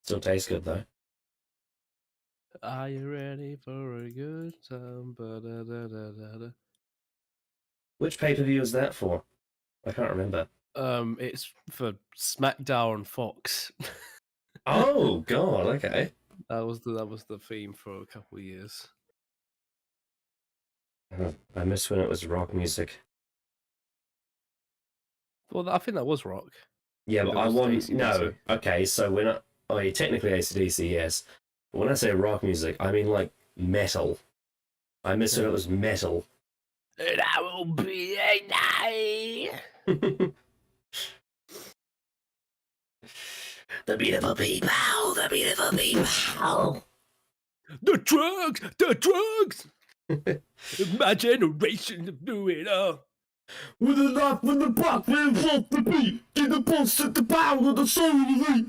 Still tastes good though. Are you ready for a good time? Ba-da-da-da-da-da. Which pay-per-view is that for? I can't remember. It's for SmackDown and Fox. Oh God, okay. That was the theme for a couple of years. I missed when it was rock music. Well, I think that was rock. Yeah, but It I was want AC/DC. no. Okay, so when oh, yeah, technically AC/DC, yes. But when I say rock music, I mean like metal. I miss when it was metal. And I will be a night. The beautiful people, the beautiful people. The drugs. My generation of doing it all. With the knife and the block, we involve the beat. Get the pulse at the power of the soul of the beat.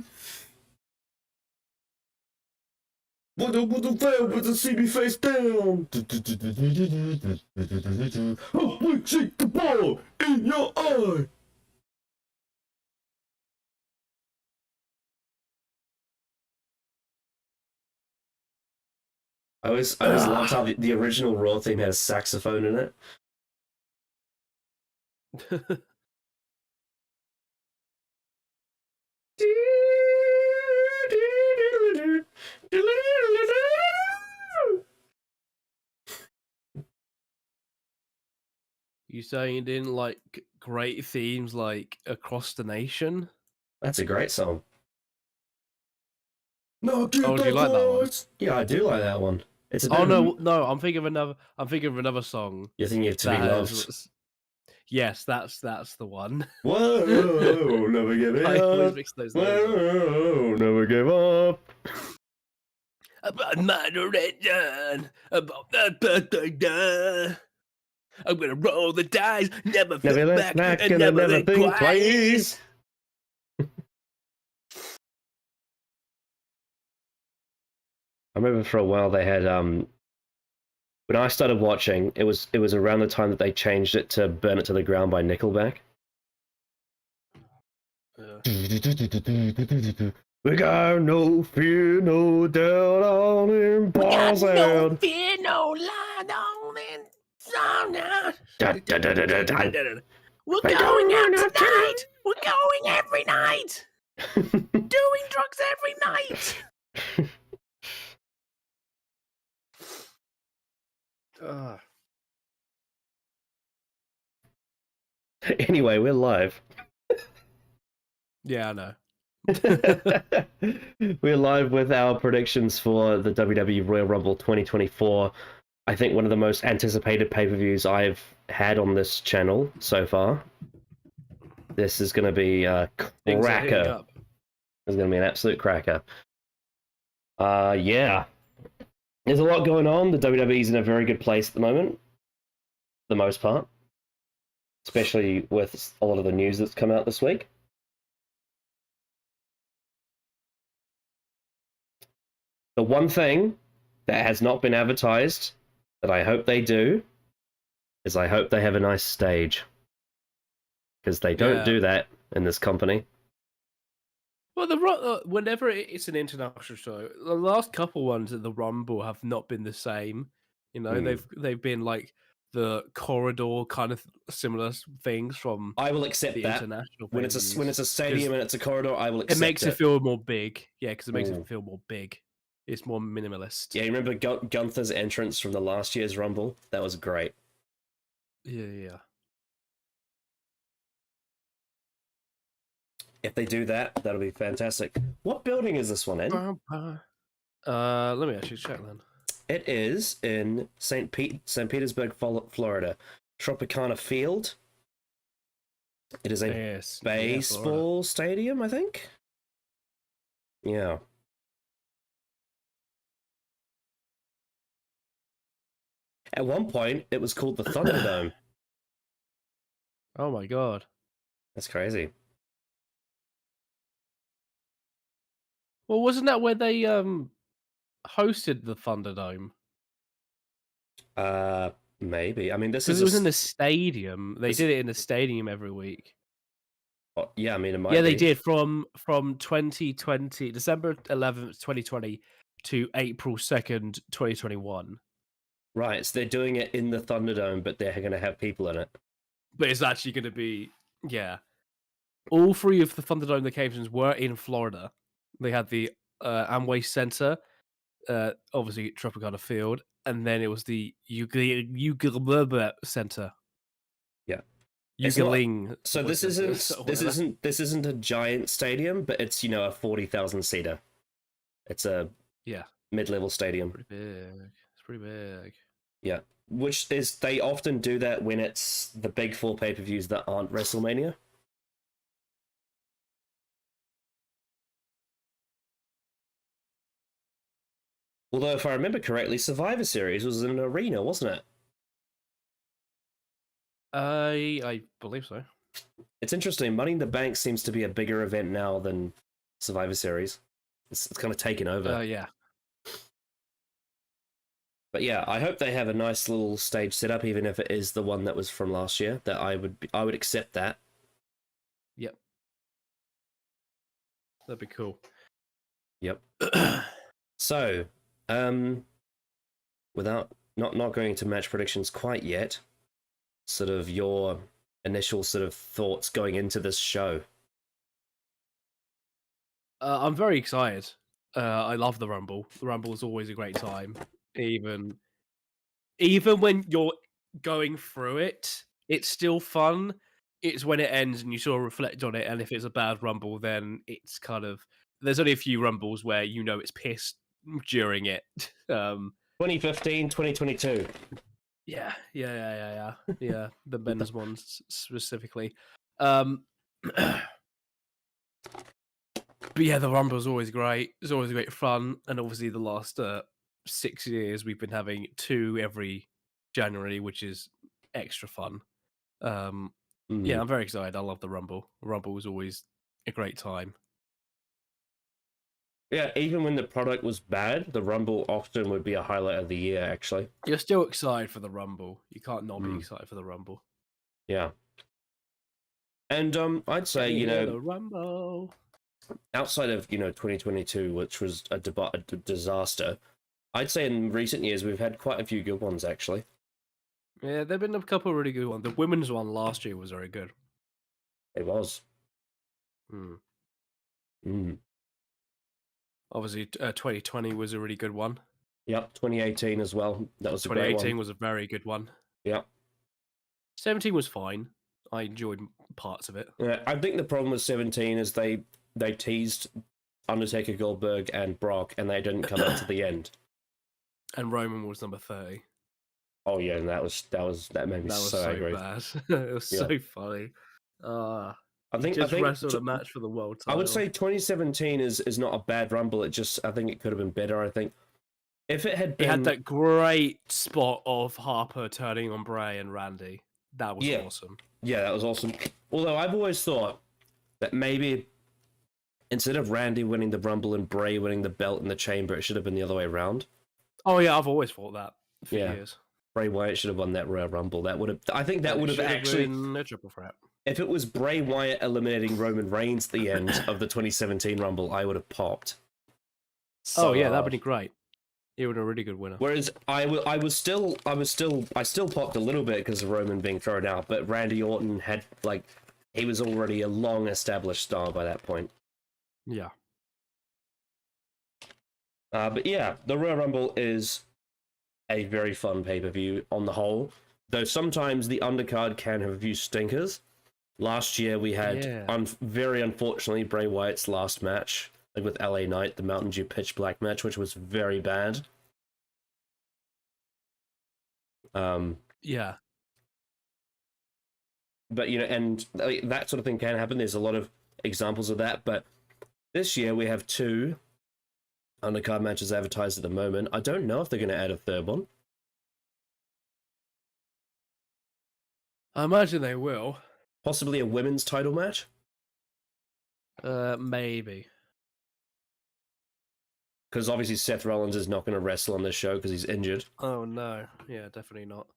With the veil, with the CB face down. Oh, we shake the ball in your eye. I always loved how the original Raw theme had a saxophone in it. You saying you didn't like great themes like Across the Nation? That's a great song. Oh, do you like that one? Yeah, I do like that one. It's a bit Oh of no, I'm thinking of another. I'm thinking of another song. You're thinking of To Be Loved. Yes, that's the one. Whoa, never give it I always up. mix those Whoa, never give up. About moderation, about the I'm gonna roll the dice, never flip back, and never think twice. I remember for a while they had when I started watching, it was around the time that they changed it to Burn It to the Ground by Nickelback. We got no fear, no doubt on him. We got no fear, no lie on in We're going out tonight. We're going every night. Doing drugs every night. Anyway, we're live. Yeah, I know. We're live with our predictions for the WWE Royal Rumble 2024. I think one of the most anticipated pay-per-views I've had on this channel so far. This is going to be a cracker. It's going to be an absolute cracker. Yeah. There's a lot going on. The WWE's in a very good place at the moment. For the most part. Especially with a lot of the news that's come out this week. The one thing that has not been advertised that I hope they do is I hope they have a nice stage. Because they don't do that in this company. Well, whenever it's an international show, the last couple ones at the Rumble have not been the same. You know, they've been like the corridor kind of similar things from. I will accept the that international when it's a stadium and it's a corridor. I will accept it. Makes it feel more big, yeah, because it makes it feel more big. It's more minimalist. Yeah, you remember Gunther's entrance from the last year's Rumble? That was great. Yeah. If they do that, that'll be fantastic. What building is this one in? Let me actually check then. It is in St. Petersburg, Florida. Tropicana Field. It is a baseball stadium, I think. Yeah. At one point, it was called the Thunderdome. Oh my god. That's crazy. Well, wasn't that where they hosted the Thunderdome? Maybe. I mean, this is because it was in the stadium. They did it in the stadium every week. Oh, yeah, I mean, it Yeah, might they be. did from 2020, December 11th, 2020 to April 2nd, 2021. Right, so they're doing it in the Thunderdome, but they're going to have people in it. But it's actually going to be, yeah. All three of the Thunderdome locations were in Florida. They had the Amway Center, obviously Tropicana Field, and then it was the Yugalberba Center. Yeah. It's not. Yugaling. So this isn't a giant stadium, but it's a 40,000 seater. It's a Yeah, mid-level stadium. pretty big. It's pretty big. Yeah, which is they often do that when it's the big four pay-per-views that aren't WrestleMania. Although, if I remember correctly, Survivor Series was in an arena, wasn't it? I believe so. It's interesting. Money in the Bank seems to be a bigger event now than Survivor Series. It's kind of taken over. Yeah. But yeah, I hope they have a nice little stage setup, even if it is the one that was from last year. That I would accept that. Yep. That'd be cool. Yep. So, without not going into match predictions quite yet, sort of your initial sort of thoughts going into this show. I'm very excited. I love the Rumble. The Rumble is always a great time. Even when you're going through it, it's still fun. It's when it ends and you sort of reflect on it, and if it's a bad Rumble, then it's kind of there's only a few Rumbles where it's pissed during it. 2015, 2022. Yeah. The men's ones specifically. But yeah, the Rumble is always great. It's always great fun, and obviously the last 6 years we've been having 2 every January, which is extra fun. Yeah, I'm very excited. I love the Rumble. Rumble is always a great time. Yeah, even when the product was bad, the Rumble often would be a highlight of the year, actually. You're still excited for the Rumble. You can't not be excited for the Rumble. Yeah. And I'd say, the Rumble. outside of, 2022, which was a disaster, I'd say in recent years we've had quite a few good ones, actually. Yeah, there've been a couple of really good ones. The women's one last year was very good. It was. Obviously, 2020 was a really good one. Yep, 2018 as well. That was a great one. 2018 was a very good one. Yep. 17 was fine. I enjoyed parts of it. Yeah, I think the problem with 17 is they teased Undertaker, Goldberg, and Brock, and they didn't come out to the end. And Roman was number 30. Oh yeah, and that made me so angry. Bad. It was so funny. I think wrestled a match for the world title. I would say 2017 is not a bad Rumble. I think it could have been better. I think if it had been, it had that great spot of Harper turning on Bray and Randy. That was awesome. Yeah, that was awesome. Although I've always thought that maybe instead of Randy winning the Rumble and Bray winning the belt in the Chamber, it should have been the other way around. Oh yeah, I've always thought that for years. Bray Wyatt should have won that Royal Rumble. That would have. I think that would have actually been a triple threat. If it was Bray Wyatt eliminating Roman Reigns at the end of the 2017 Rumble, I would have popped. So that'd be great. He would have a really good winner. Whereas I still popped a little bit because of Roman being thrown out, but Randy Orton had he was already a long established star by that point. Yeah. But yeah, the Royal Rumble is a very fun pay-per-view on the whole, though sometimes the undercard can have a few stinkers. Last year we had, very unfortunately, Bray Wyatt's last match with LA Knight, the Mountain Dew Pitch Black match, which was very bad. Yeah. But, and that sort of thing can happen. There's a lot of examples of that, but this year we have 2 undercard matches advertised at the moment. I don't know if they're going to add a third one. I imagine they will. Possibly a women's title match? Maybe. Because obviously Seth Rollins is not going to wrestle on this show because he's injured. Oh no. Yeah, definitely not.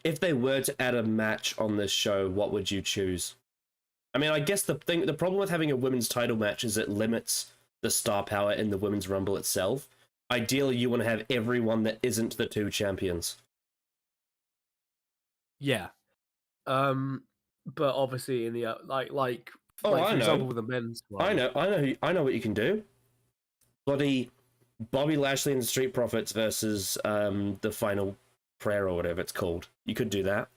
if they were to add a match on this show, what would you choose? I mean, I guess the problem with having a women's title match is it limits the star power in the women's rumble itself. Ideally, you want to have everyone that isn't the two champions. Yeah. But obviously in the like Oh, for I know. example with the men's one. I know what you can do. Bobby Lashley and the Street Profits versus the Final Prayer or whatever it's called. You could do that.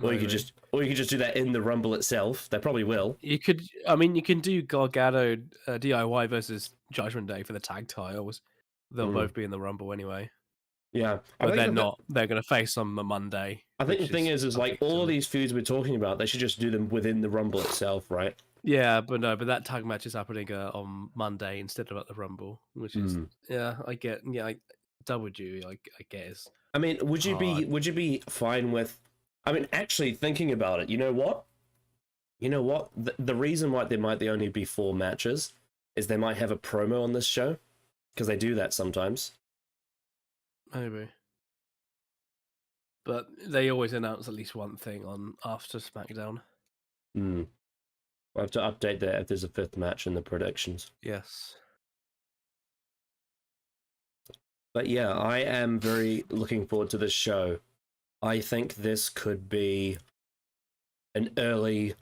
Or you could just do that in the Rumble itself. They probably will. You could, I mean, you can do Gargano DIY versus Judgment Day for the tag titles. They'll both be in the Rumble anyway. Yeah, But they're not. They're going to face on the Monday. I think the thing is like all of these feuds we're talking about, they should just do them within the Rumble itself, right? Yeah, but that tag match is happening on Monday instead of at the Rumble, which is I get. Yeah, I guess. I mean, would you be fine with? I mean, actually thinking about it, you know what? The reason why there might only be 4 matches is they might have a promo on this show because they do that sometimes. Maybe. But they always announce at least one thing on after SmackDown. We'll have to update that if there's a 5th match in the predictions. Yes. But yeah, I am very looking forward to this show. I think this could be an early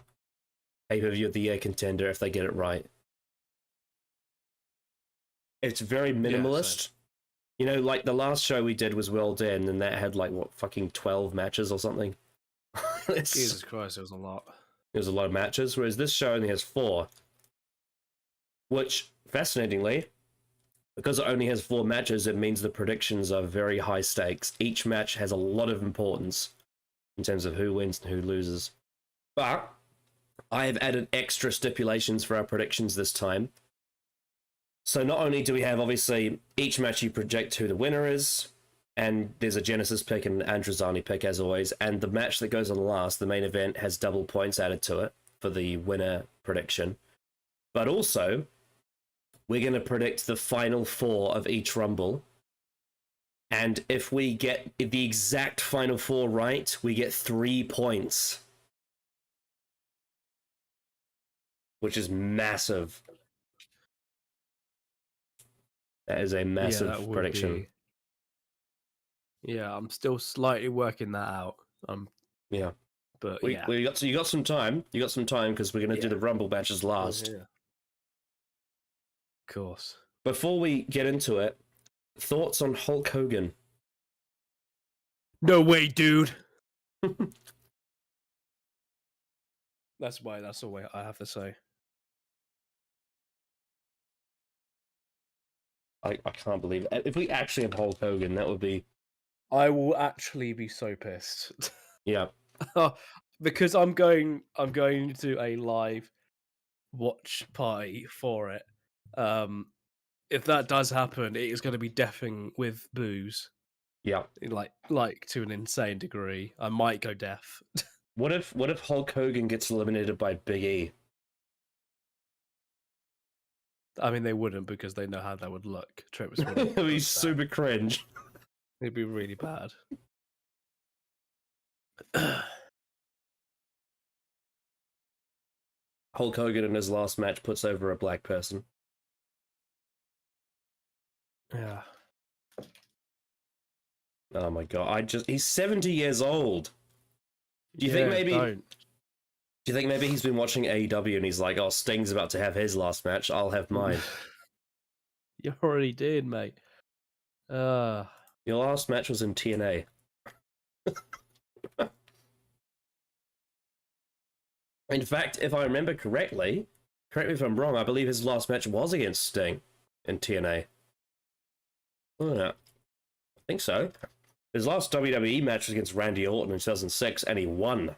pay-per-view of the year contender if they get it right. It's very minimalist. You know, like the last show we did was World End, and that had like, what, fucking 12 matches or something? Jesus Christ, it was a lot. It was a lot of matches, whereas this show only has 4. Which, fascinatingly, because it only has 4 matches, it means the predictions are very high stakes. Each match has a lot of importance in terms of who wins and who loses. But I have added extra stipulations for our predictions this time. So not only do we have, obviously, each match you project who the winner is, and there's a Genesis pick and an Androzani pick, as always, and the match that goes on last, the main event, has double points added to it for the winner prediction. But also, we're going to predict the final 4 of each Rumble. And if we get the exact final 4 right, we get 3 points. Which is massive. That is a massive prediction. Yeah, I'm still slightly working that out. Yeah. But you got some time. You got some time because we're going to do the Rumble matches last. Of course. Before we get into it, thoughts on Hulk Hogan? No way, dude. That's the way I have to say. I can't believe it. If we actually have Hulk Hogan, that would be... I will actually be so pissed. Yeah. Because I'm going to a live watch party for it. If that does happen, it is going to be deafening with booze. Yeah. Like to an insane degree. I might go deaf. What if Hulk Hogan gets eliminated by Big E? I mean, they wouldn't because they know how that would look. It would be super cringe. It'd be really bad. Hulk Hogan in his last match puts over a black person. Yeah. Oh my god! He's 70 years old. Do you think maybe he's been watching AEW and he's like, oh, Sting's about to have his last match, I'll have mine. You already did, mate. Your last match was in TNA. In fact, if I remember correctly, correct me if I'm wrong, I believe his last match was against Sting in TNA. Oh, yeah. I think so. His last WWE match was against Randy Orton in 2006, and he won.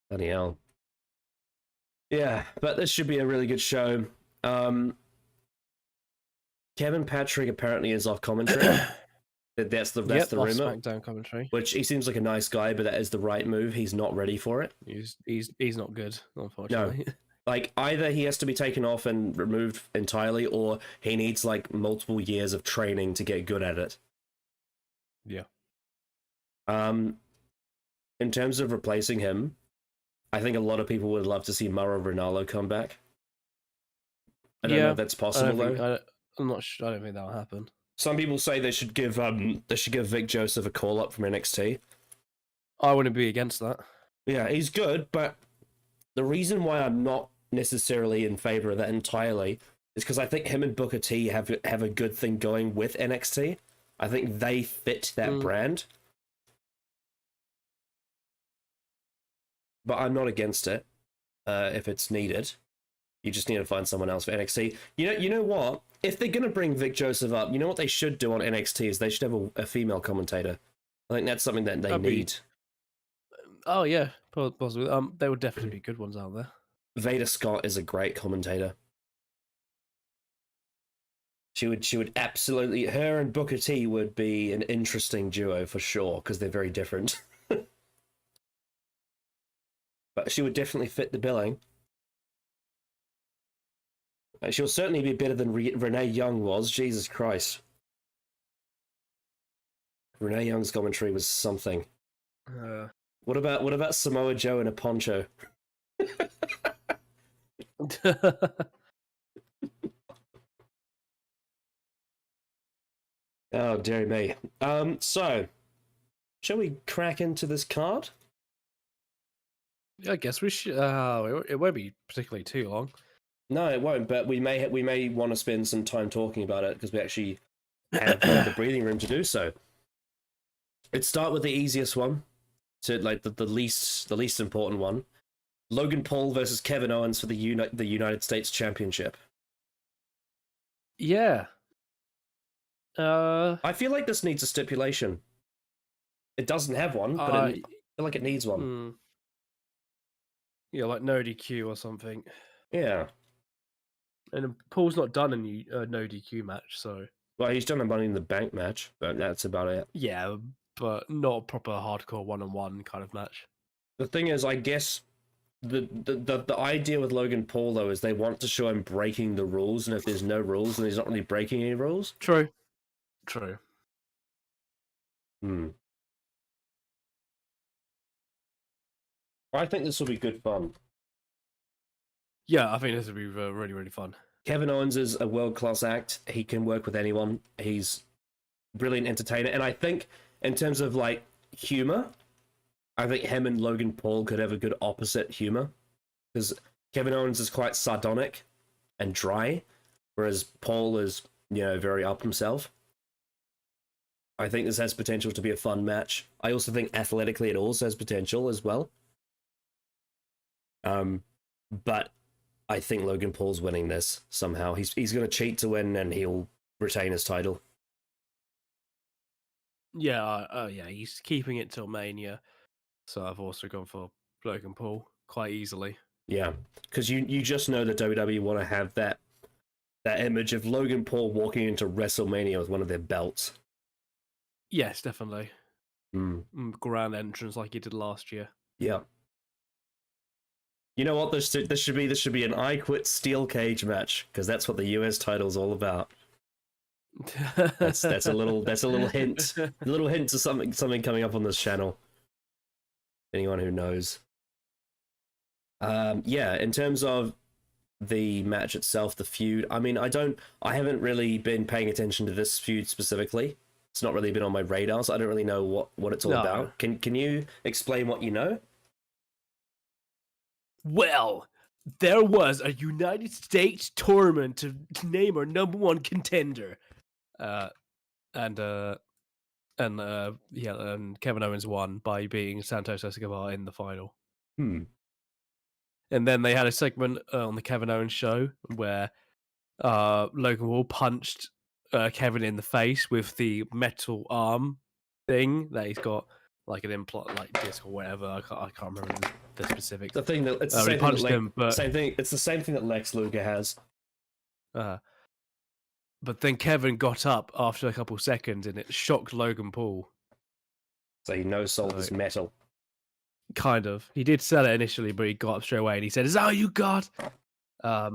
Bloody hell. Yeah, but this should be a really good show. Kevin Patrick apparently is off commentary. That's the rumor. SmackDown commentary. Which he seems like a nice guy, but that is the right move. He's not ready for it. He's not good, unfortunately. No. Like, either he has to be taken off and removed entirely, or he needs, like, multiple years of training to get good at it. Yeah. In terms of replacing him, I think a lot of people would love to see Mauro Ranallo come back. I don't know if that's possible, though. I'm not sure. I don't think that'll happen. Some people say they should give Vic Joseph a call up from NXT. I wouldn't be against that. Yeah, he's good, but the reason why I'm not necessarily in favor of that entirely is because I think him and Booker T have a good thing going with NXT. I think they fit that brand. But I'm not against it if it's needed. You just need to find someone else for NXT. You know what? If they're gonna bring Vic Joseph up, you know what they should do on NXT is they should have a female commentator. I think that's something that they need. Oh yeah, possibly. There would definitely be good ones out there. Veda Scott is a great commentator. She would absolutely, her and Booker T would be an interesting duo for sure because they're very different. But she would definitely fit the billing. She'll certainly be better than Renee Young was. Jesus Christ. Renee Young's commentary was something. What about Samoa Joe in a poncho? Oh, dear me. So, shall we crack into this card? Yeah, I guess we should. It won't be particularly too long. No, it won't. But we may want to spend some time talking about it because we actually have the breathing room to do so. Let's start with the easiest one, to like the least important one. Logan Paul versus Kevin Owens for the United States Championship. Yeah. I feel like this needs a stipulation. It doesn't have one, but I feel like it needs one. Yeah, like no DQ or something. Yeah. And Paul's not done a no DQ match, so. Well, he's done a Money in the Bank match, but that's about it. Yeah, but not a proper hardcore one-on-one kind of match. The thing is, I guess the idea with Logan Paul though is they want to show him breaking the rules, and if there's no rules, then he's not really breaking any rules. True. I think this will be good fun. Yeah, I think this will be really, really fun. Kevin Owens is a world-class act. He can work with anyone. He's a brilliant entertainer. And I think in terms of like humor, I think him and Logan Paul could have a good opposite humor. Because Kevin Owens is quite sardonic and dry, whereas Paul is, very up himself. I think this has potential to be a fun match. I also think athletically it also has potential as well. But I think Logan Paul's winning this somehow. He's going to cheat to win, and he'll retain his title. Yeah, he's keeping it till Mania. So I've also gone for Logan Paul quite easily. Yeah, because you just know that WWE want to have that image of Logan Paul walking into WrestleMania with one of their belts. Yes, definitely. Grand entrance like he did last year. Yeah. You know what? This should be an I Quit Steel Cage match, because that's what the US title's all about. That's a little hint. A little hint to something coming up on this channel. Anyone who knows. In terms of the match itself, the feud, I mean, I haven't really been paying attention to this feud specifically. It's not really been on my radar, so I don't really know what it's all about. Can you explain what you know? Well, there was a United States tournament to name our number one contender. And Kevin Owens won by beating Santos Escobar in the final. And then they had a segment on the Kevin Owens show where Logan Paul punched Kevin in the face with the metal arm thing that he's got, like an implant, like disc or whatever. I can't remember the specifics. The thing that it's the same thing him, but same thing. It's the same thing that Lex Luger has. But then Kevin got up after a couple seconds, and it shocked Logan Paul. So he no-sold his metal. Kind of. He did sell it initially, but he got up straight away, and he said, "Is that all you got?" But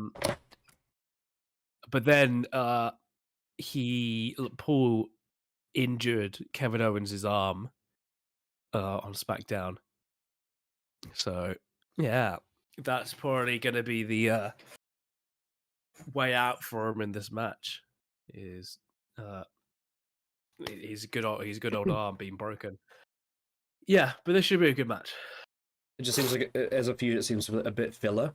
then Paul injured Kevin Owens' arm on SmackDown. So yeah, that's probably going to be the way out for him in this match. Is his good old arm being broken. Yeah, but this should be a good match. It just seems like, as a feud, it seems a bit filler.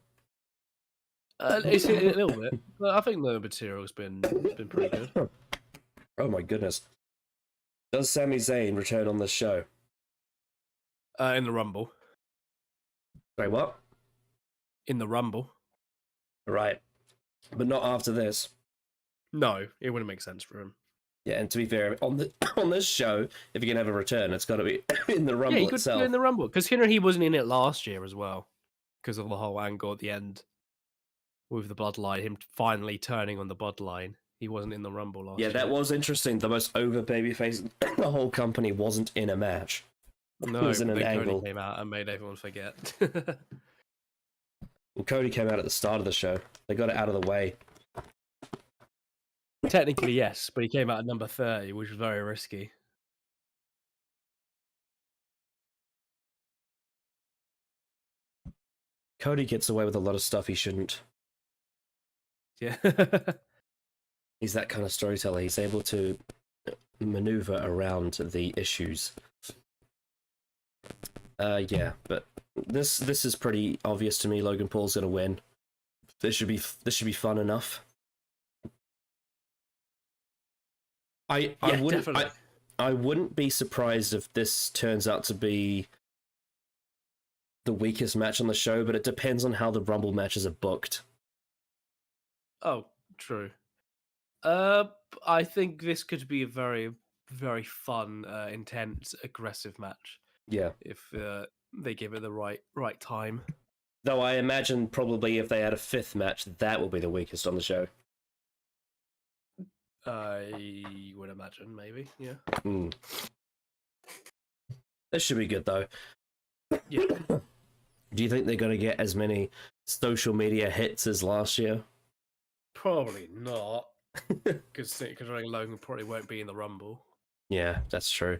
It's a little bit, but I think the material's been pretty good. Oh my goodness! Does Sami Zayn return on this show? In the Rumble. Wait, what? In the Rumble. Right, but not after this. No, it wouldn't make sense for him. Yeah, and to be fair, on this show, if you're gonna have a return, it's got to be in the Rumble he could itself. do it in the Rumble, because he wasn't in it last year as well, because of the whole angle at the end with the bloodline, him finally turning on the bloodline. He wasn't in the Rumble last year. Yeah, that was interesting. The most over babyface in the whole company wasn't in a match. No, it was in an then angle. Cody came out and made everyone forget. Well, Cody came out at the start of the show. They got it out of the way. Technically, yes, but he came out at number 30, which was very risky. Cody gets away with a lot of stuff he shouldn't. Yeah. He's that kind of storyteller. He's able to maneuver around the issues. Yeah, but this is pretty obvious to me. Logan Paul's gonna win. This should be fun enough. I wouldn't be surprised if this turns out to be the weakest match on the show, but it depends on how the Rumble matches are booked. Oh, true. I think this could be a very, very fun, intense, aggressive match. Yeah. If they give it the right time. Though I imagine probably if they had a fifth match, that will be the weakest on the show. I would imagine, maybe, yeah. This should be good, though. Yeah. Do you think they're going to get as many social media hits as last year? Probably not. Considering Logan probably won't be in the Rumble. Yeah, that's true.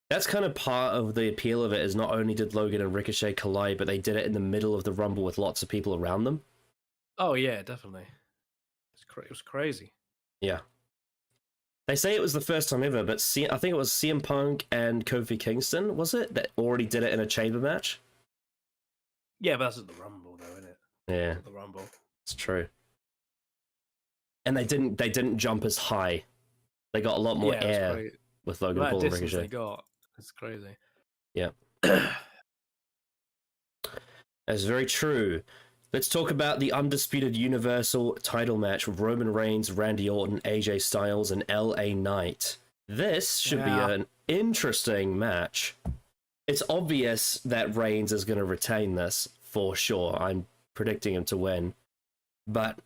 That's kind of part of the appeal of it, is not only did Logan and Ricochet collide, but they did it in the middle of the Rumble with lots of people around them. Oh, yeah, definitely. It was crazy. Yeah. They say it was the first time ever, but I think it was CM Punk and Kofi Kingston, was it? That already did it in a chamber match? Yeah, but that's at the Rumble, though, isn't it? Yeah. At the Rumble. It's true. And they didn't jump as high. They got a lot more air with Logan Paul and Ricochet. They got. It's crazy. Yeah. That's very true. Let's talk about the undisputed Universal title match with Roman Reigns, Randy Orton, AJ Styles, and LA Knight. This should be an interesting match. It's obvious that Reigns is going to retain this, for sure. I'm predicting him to win. But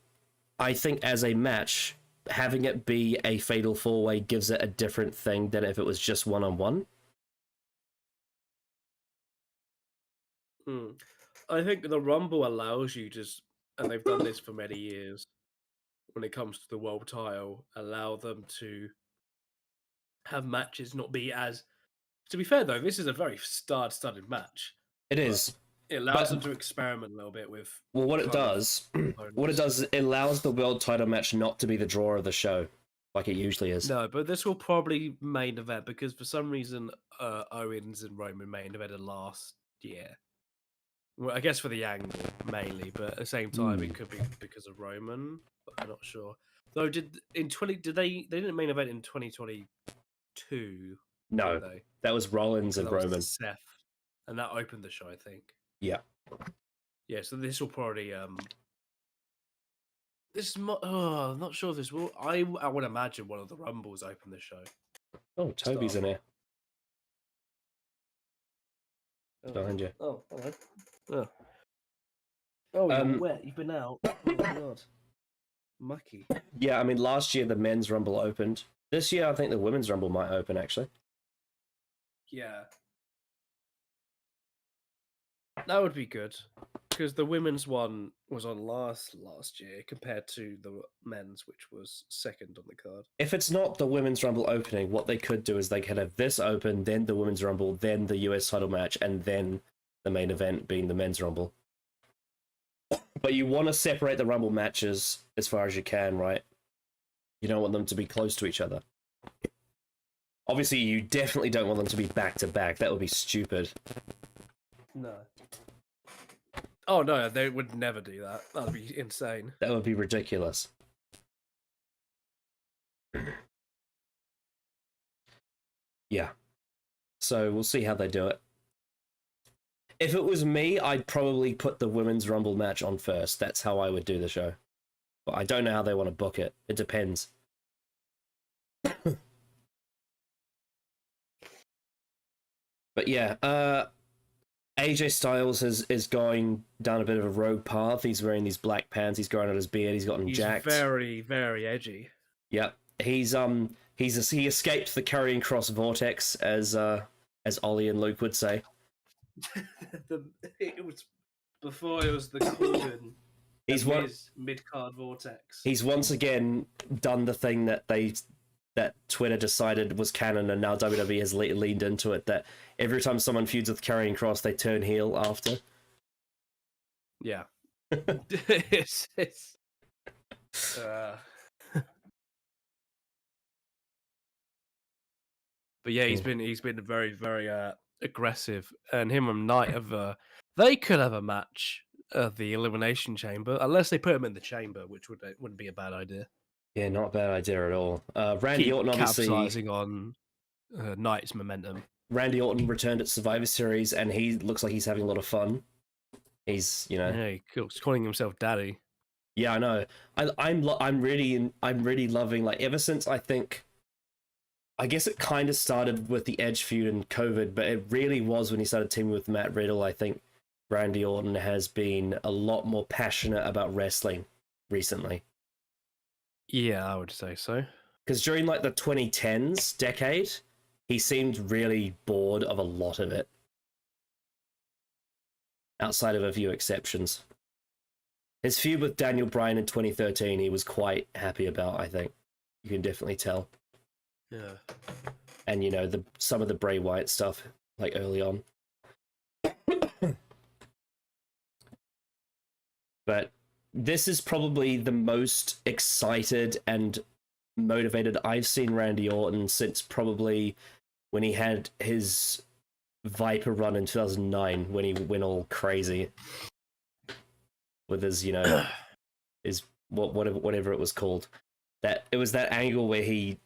I think as a match, having it be a fatal four-way gives it a different thing than if it was just one-on-one. I think the Rumble allows you and they've done this for many years, when it comes to the world title, allow them to have matches not be as... To be fair, though, this is a very star-studded match. It is. It allows them to experiment a little bit with... Well, what it does is it allows the world title match not to be the draw of the show, like it usually is. No, but this will probably main event, because for some reason, Owens and Roman main evented last year. Well, I guess for the angle, mainly, but at the same time, it could be because of Roman, but I'm not sure. Though, they didn't main event in 2022? No, that was Rollins and Roman. Seth, and that opened the show, I think. Yeah. Yeah, so this will probably I'm not sure if this will. I would imagine one of the Rumbles open the show. Oh, Toby's in here. Behind you. Oh, hello. Oh, you're wet. You've been out. Oh my god. Mucky. Yeah, I mean, last year the men's Rumble opened. This year, I think the women's Rumble might open, actually. Yeah. That would be good. because the women's one was on last year compared to the men's, which was second on the card. If it's not the Women's Rumble opening, what they could do is they could have this open, then the Women's Rumble, then the US title match, and then the main event being the Men's Rumble. But you want to separate the Rumble matches as far as you can, right? You don't want them to be close to each other. Obviously, you definitely don't want them to be back-to-back. That would be stupid. No. Oh, no, they would never do that. That would be insane. That would be ridiculous. Yeah. So we'll see how they do it. If it was me, I'd probably put the Women's Rumble match on first. That's how I would do the show. But I don't know how they want to book it. It depends. But yeah, AJ Styles is going down a bit of a rogue path. He's wearing these black pants. He's growing out his beard. He's gotten jacked. Very, very edgy. Yep. He escaped the Karrion Cross vortex, as Ollie and Luke would say. It was before it was the Corbin. He's mid-card vortex. He's once again done the thing that Twitter decided was canon, and now WWE has leaned into it. That every time someone feuds with Karrion Cross, they turn heel after. Yeah. But yeah, he's been very, very aggressive, and him and Knight have they could have a match at the Elimination Chamber, unless they put him in the chamber, which wouldn't be a bad idea. Yeah, not a bad idea at all. Randy Orton obviously capitalizing on Knight's momentum. Randy Orton returned at Survivor Series, and he looks like he's having a lot of fun. He's he's calling himself daddy. Yeah, I know. I'm really loving, like, ever since I guess it kind of started with the Edge feud and COVID, but it really was when he started teaming with Matt Riddle. I think Randy Orton has been a lot more passionate about wrestling recently. Yeah, I would say so. Because during, like, the 2010s decade, he seemed really bored of a lot of it. Outside of a few exceptions. His feud with Daniel Bryan in 2013, he was quite happy about, I think. You can definitely tell. Yeah. And, you know, some of the Bray Wyatt stuff, like, early on. But this is probably the most excited and motivated I've seen Randy Orton since probably when he had his Viper run in 2009, when he went all crazy with his, you know, his whatever it was called. It was that angle where he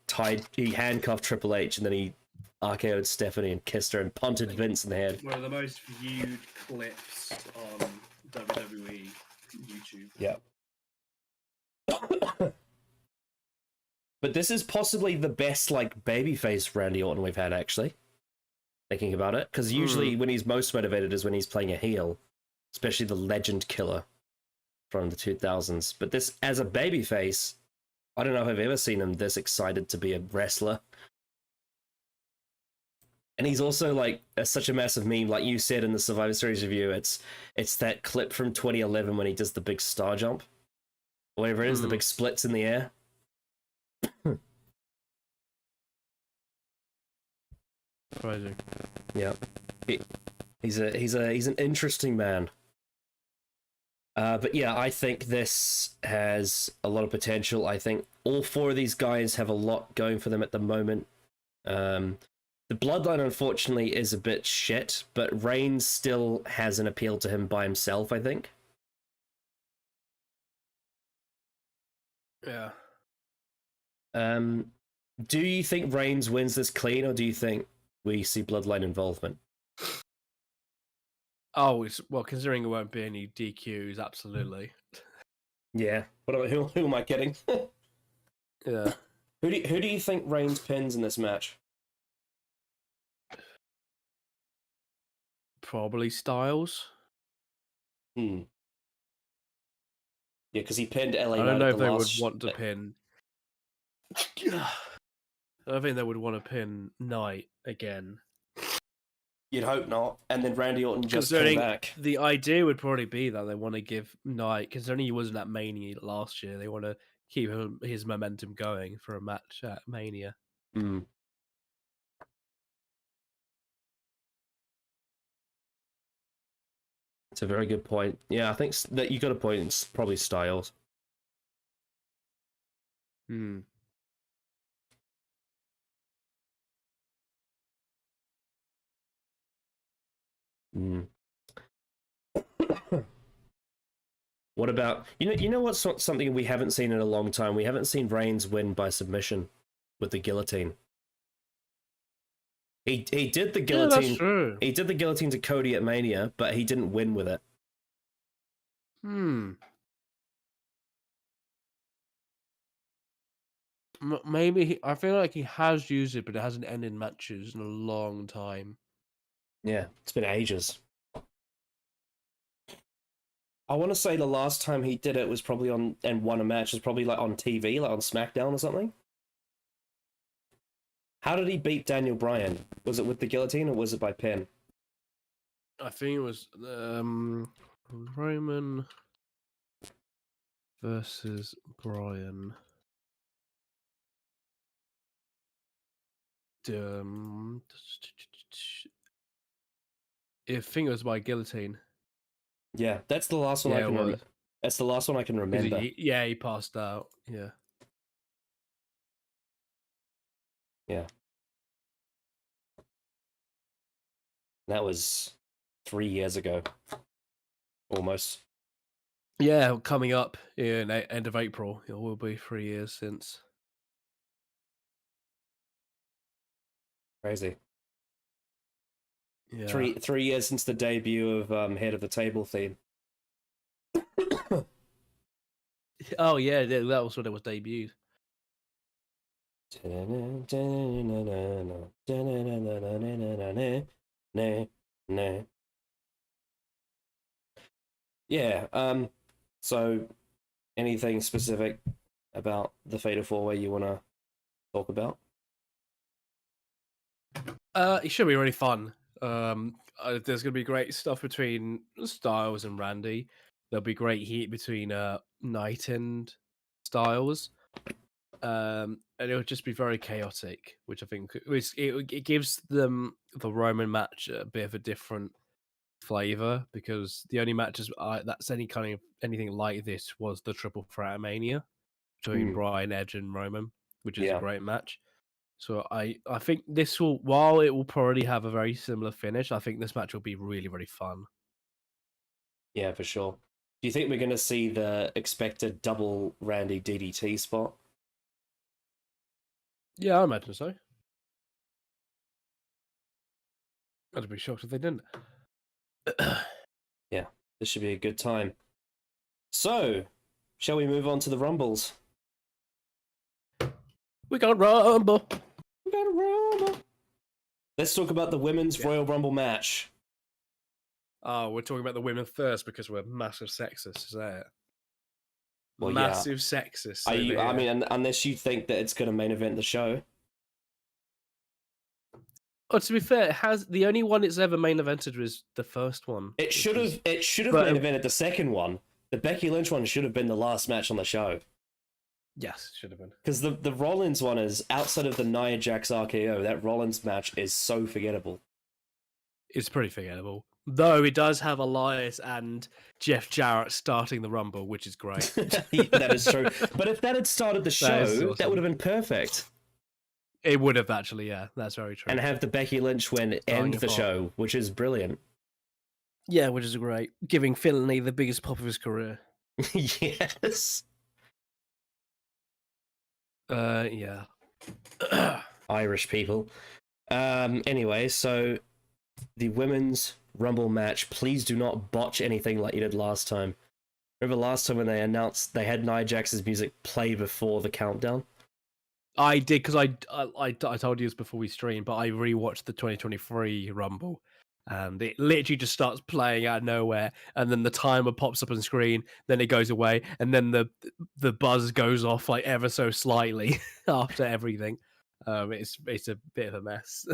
handcuffed Triple H, and then he RKO'd Stephanie and kissed her and punted Vince in the head. One of the most viewed clips on WWE YouTube. Yeah. But this is possibly the best, like, babyface Randy Orton we've had, actually. Thinking about it. Because usually when he's most motivated is when he's playing a heel. Especially the Legend Killer from the 2000s. But this, as a babyface, I don't know if I've ever seen him this excited to be a wrestler. And he's also, like, such a massive meme, like you said in the Survivor Series review. It's that clip from 2011 when he does the big star jump. Or whatever it is, the big splits in the air. Crazy. Yeah. He's an interesting man. But yeah, I think this has a lot of potential. I think all four of these guys have a lot going for them at the moment. The Bloodline, unfortunately, is a bit shit, but Reigns still has an appeal to him by himself, I think. Yeah. Do you think Reigns wins this clean, or do you think we see Bloodline involvement? Oh, well, considering there won't be any DQs, absolutely. Yeah. Who am I kidding? Yeah. Who do you think Reigns pins in this match? Probably Styles. Yeah, because he pinned LA Knight. I don't know if they would want to pin. I don't think they would want to pin Knight again. You'd hope not. And then Randy Orton just came Considering back. the idea would probably be that they want to give Knight, considering he wasn't at Mania last year, they want to keep his momentum going for a match at Mania. Mm. It's a very good point. Yeah, I think that you got a point. It's probably Styles. Hmm. Mm. What about you know what's something we haven't seen in a long time? We haven't seen Reigns win by submission with the guillotine. He did the guillotine. Yeah, that's true. He did the guillotine to Cody at Mania, but he didn't win with it. Hmm. Maybe I feel like he has used it, but it hasn't ended matches in a long time. Yeah, it's been ages. I want to say the last time he did it was probably on and won a match was probably like on TV, like on SmackDown or something. How did he beat Daniel Bryan? Was it with the guillotine or was it by pin? I think it was Roman versus Bryan. I think it was by guillotine. Yeah, that's the last one I can remember. That's the last one I can remember. He passed out. Yeah. Yeah. That was 3 years ago. Almost. Yeah, coming up in end of April. It will be 3 years since. Crazy. Yeah. 3 years since the debut of Head of the Table theme. Oh yeah, that was when it was debuted. Yeah, so anything specific about the Fatal 4-Way you want to talk about? It should be really fun. There's gonna be great stuff between Styles and Randy. There'll be great heat between Knight and Styles. And it'll just be very chaotic, which I think it gives them the Roman match a bit of a different flavor, because the only matches that's anything like this was the Triple Threat Mania between Bryan, Edge, and Roman, which is a great match. So I think this will, while it will probably have a very similar finish, I think this match will be really, really fun. Yeah, for sure. Do you think we're going to see the expected double Randy DDT spot? Yeah, I imagine so. I'd be shocked if they didn't. Yeah, this should be a good time. So, shall we move on to the Rumbles? We got Rumble. We got a Rumble. Let's talk about the Women's Royal Rumble match. Oh, we're talking about the women first because we're massive sexists, is that it? Well, massive sexists. I mean, unless you think that it's going to main event the show. Oh, to be fair, the only one it's ever main evented was the first one. It should have main evented the second one. The Becky Lynch one should have been the last match on the show. Yes, should have been. Because the Rollins one is, outside of the Nia Jax RKO, that Rollins match is so forgettable. It's pretty forgettable. Though it does have Elias and Jeff Jarrett starting the Rumble, which is great. Yeah, that is true. But if that had started the show, awesome. that would have been perfect. It would have actually, yeah. That's very true. And have the Becky Lynch win end the show, which is brilliant. Yeah, which is great. Giving Finlay the biggest pop of his career. Yes. Yeah. Irish people. Anyway, so the Women's Rumble match, please do not botch anything like you did last time. Remember last time when they announced they had Nia Jax's music play before the countdown? I did, because I told you this before we streamed, but I rewatched the 2023 Rumble, and it literally just starts playing out of nowhere, and then the timer pops up on the screen, then it goes away, and then the buzz goes off like ever so slightly after everything. It's a bit of a mess.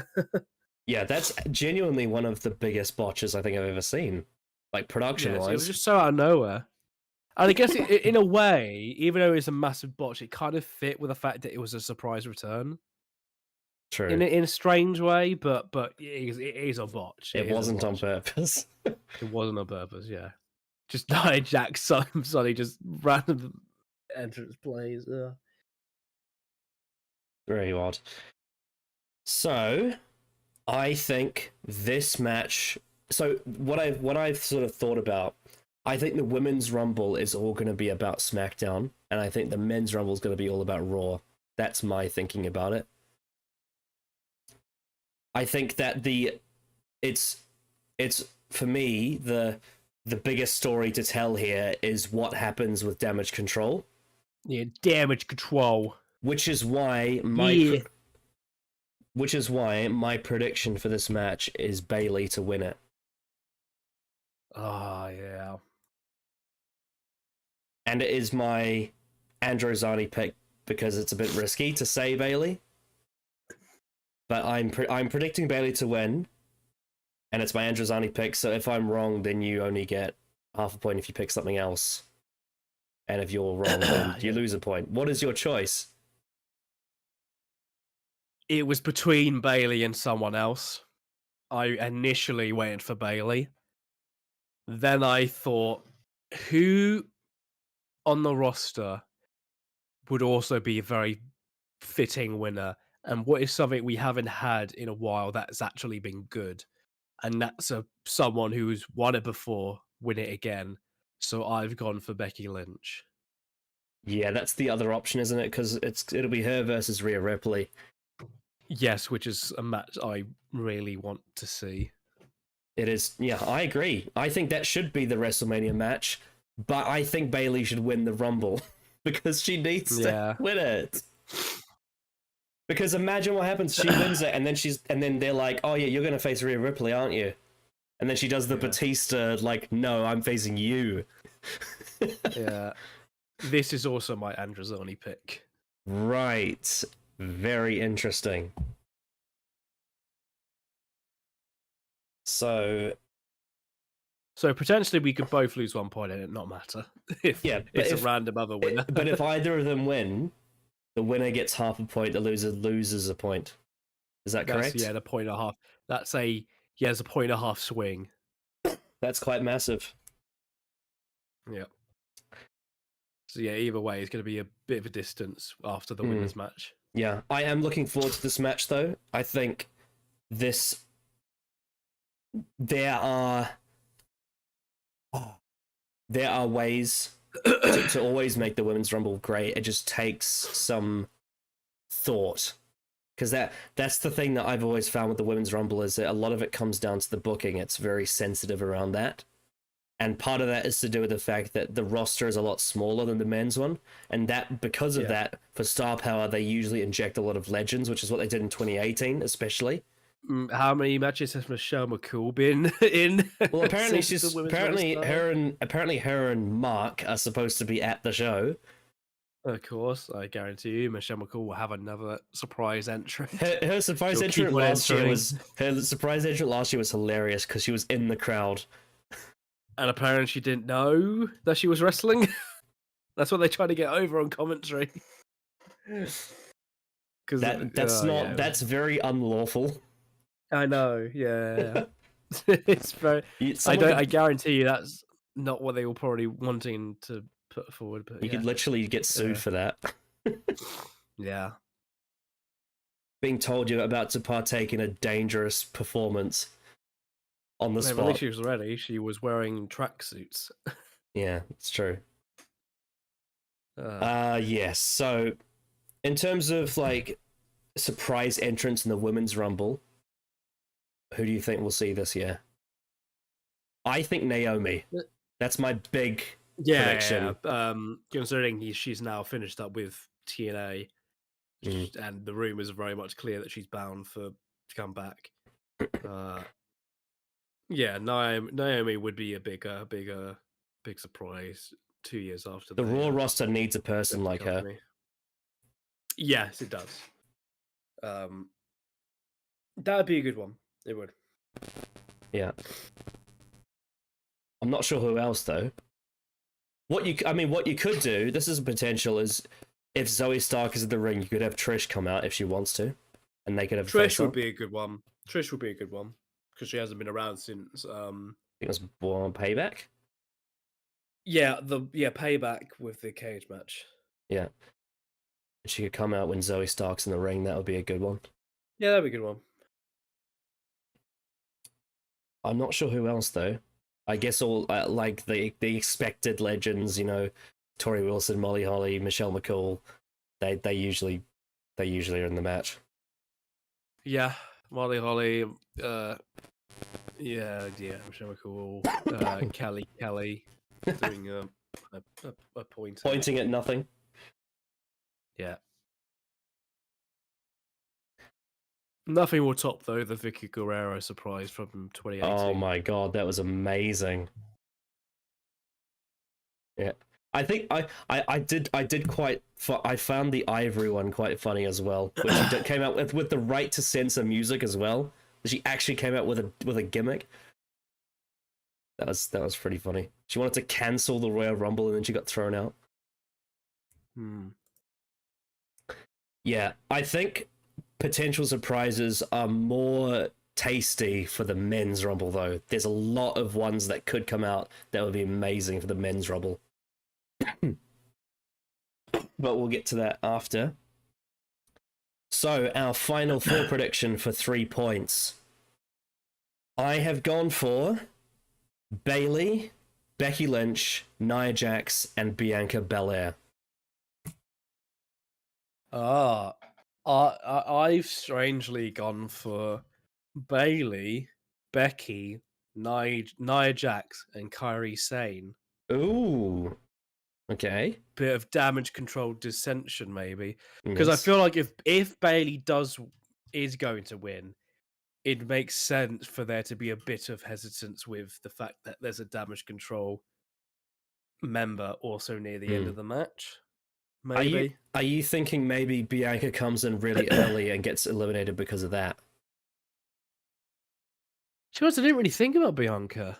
Yeah, that's genuinely one of the biggest botches I think I've ever seen, like production Yes, it was wise. just so out of nowhere. And I guess in a way, even though it's a massive botch, it kind of fit with the fact that it was a surprise return True. in a strange way. But it is a botch. It It is a wasn't on botch. purpose. It wasn't on purpose. Yeah, just Nia Jax suddenly just random entrance plays. Very odd. So, I think this match. So what I've sort of thought about, I think the women's rumble is all going to be about SmackDown, and I think the men's rumble is going to be all about Raw. That's my thinking about it. I think that it's for me the biggest story to tell here is what happens with Damage Control, Yeah, Damage Control. which is why Yeah. my prediction for this match is Bayley to win it. Oh yeah. And it is my Androzani pick because it's a bit risky to say Bayley. But I'm predicting Bayley to win, and it's my Androzani pick, so if I'm wrong, then you only get half a point if you pick something else. And if you're wrong, then you lose a point. What is your choice? It was between Bayley and someone else. I initially went for Bayley. Then I thought, who on the roster would also be a very fitting winner? And what is something we haven't had in a while that's actually been good? And that's someone who's won it before, win it again. So I've gone for Becky Lynch. Yeah, that's the other option, isn't it? Because it'll be her versus Rhea Ripley. Yes, which is a match I really want to see. It is. Yeah, I agree. I think that should be the WrestleMania match, but I think Bayley should win the Rumble because she needs to win it. Because imagine what happens. She wins it, and then they're like, "Oh yeah, you're gonna face Rhea Ripley, aren't you?" And then she does the Batista, like, "No, I'm facing you." Yeah. This is also my Androzani pick. Right. Very interesting. So potentially we could both lose 1 point and it not matter if it's a random other winner. But if either of them win, the winner gets half a point, the loser loses a point. Is that correct? Yeah, the point and a half. That's there's a point and a half swing. That's quite massive. Yeah. So yeah, either way, it's going to be a bit of a distance after the winners match. Yeah, I am looking forward to this match though. I think there are ways to always make the women's rumble great. It just takes some thought, because that's the thing that I've always found with the women's rumble is that a lot of it comes down to the booking. It's very sensitive around that, and part of that is to do with the fact that the roster is a lot smaller than the men's one, and that because of that, for star power they usually inject a lot of legends, which is what they did in 2018 especially. How many matches has Michelle McCool been in? Well, apparently her and Mark are supposed to be at the show. Of course, I guarantee you, Michelle McCool will have another surprise entry. Her surprise entrant last year was hilarious because she was in the crowd, and apparently she didn't know that she was wrestling. That's what they try to get over on commentary. Because that's very unlawful. I know, yeah. It's very. I guarantee you that's not what they were probably wanting to put forward. But you could literally get sued for that. Yeah. Being told you're about to partake in a dangerous performance on the spot. At least she was ready. She was wearing tracksuits. Yeah, it's true. Yes. So, in terms of like surprise entrance in the women's rumble, who do you think we'll see this year? I think Naomi. That's my big prediction. Yeah. Considering she's now finished up with TNA, and the rumors are very much clear that she's bound to come back. Yeah, Naomi would be a big surprise 2 years after the Raw roster needs a person like her. Yes, it does. That would be a good one. It would. Yeah. I'm not sure who else though. What you could do, this is a potential, is if Zoe Stark is in the ring, you could have Trish come out if she wants to, and they could have a Trish would face-off. be a good one. Trish would be a good one because she hasn't been around since. I think it was Born Payback. Yeah, payback with the cage match. Yeah. She could come out when Zoe Stark's in the ring. That would be a good one. Yeah, that'd be a good one. I'm not sure who else though. I guess all like the expected legends, you know, Tori Wilson, Molly Holly, Michelle McCool. They usually are in the match. Yeah, Molly Holly. Yeah, Michelle McCool, Kelly doing a Pointing at nothing. Yeah. Nothing will top though the Vicky Guerrero surprise from 2018. Oh my god, that was amazing. Yeah. I think I did quite. I found the Ivory one quite funny as well, which she came out with the right to censor music as well. She actually came out with a gimmick. That was pretty funny. She wanted to cancel the Royal Rumble and then she got thrown out. Yeah, I think potential surprises are more tasty for the men's Rumble though. There's a lot of ones that could come out that would be amazing for the men's Rumble. But we'll get to that after. So, our final four prediction for 3 points. I have gone for Bayley, Becky Lynch, Nia Jax, and Bianca Belair. I've strangely gone for Bayley, Becky, Nia Jax, and Kairi Sane. Ooh. Okay. Bit of damage control dissension, maybe. Because I feel like if Bayley is going to win, it makes sense for there to be a bit of hesitance with the fact that there's a damage control member also near the end of the match. Maybe. Are you thinking maybe Bianca comes in really early and gets eliminated because of that? To be honest, I didn't really think about Bianca,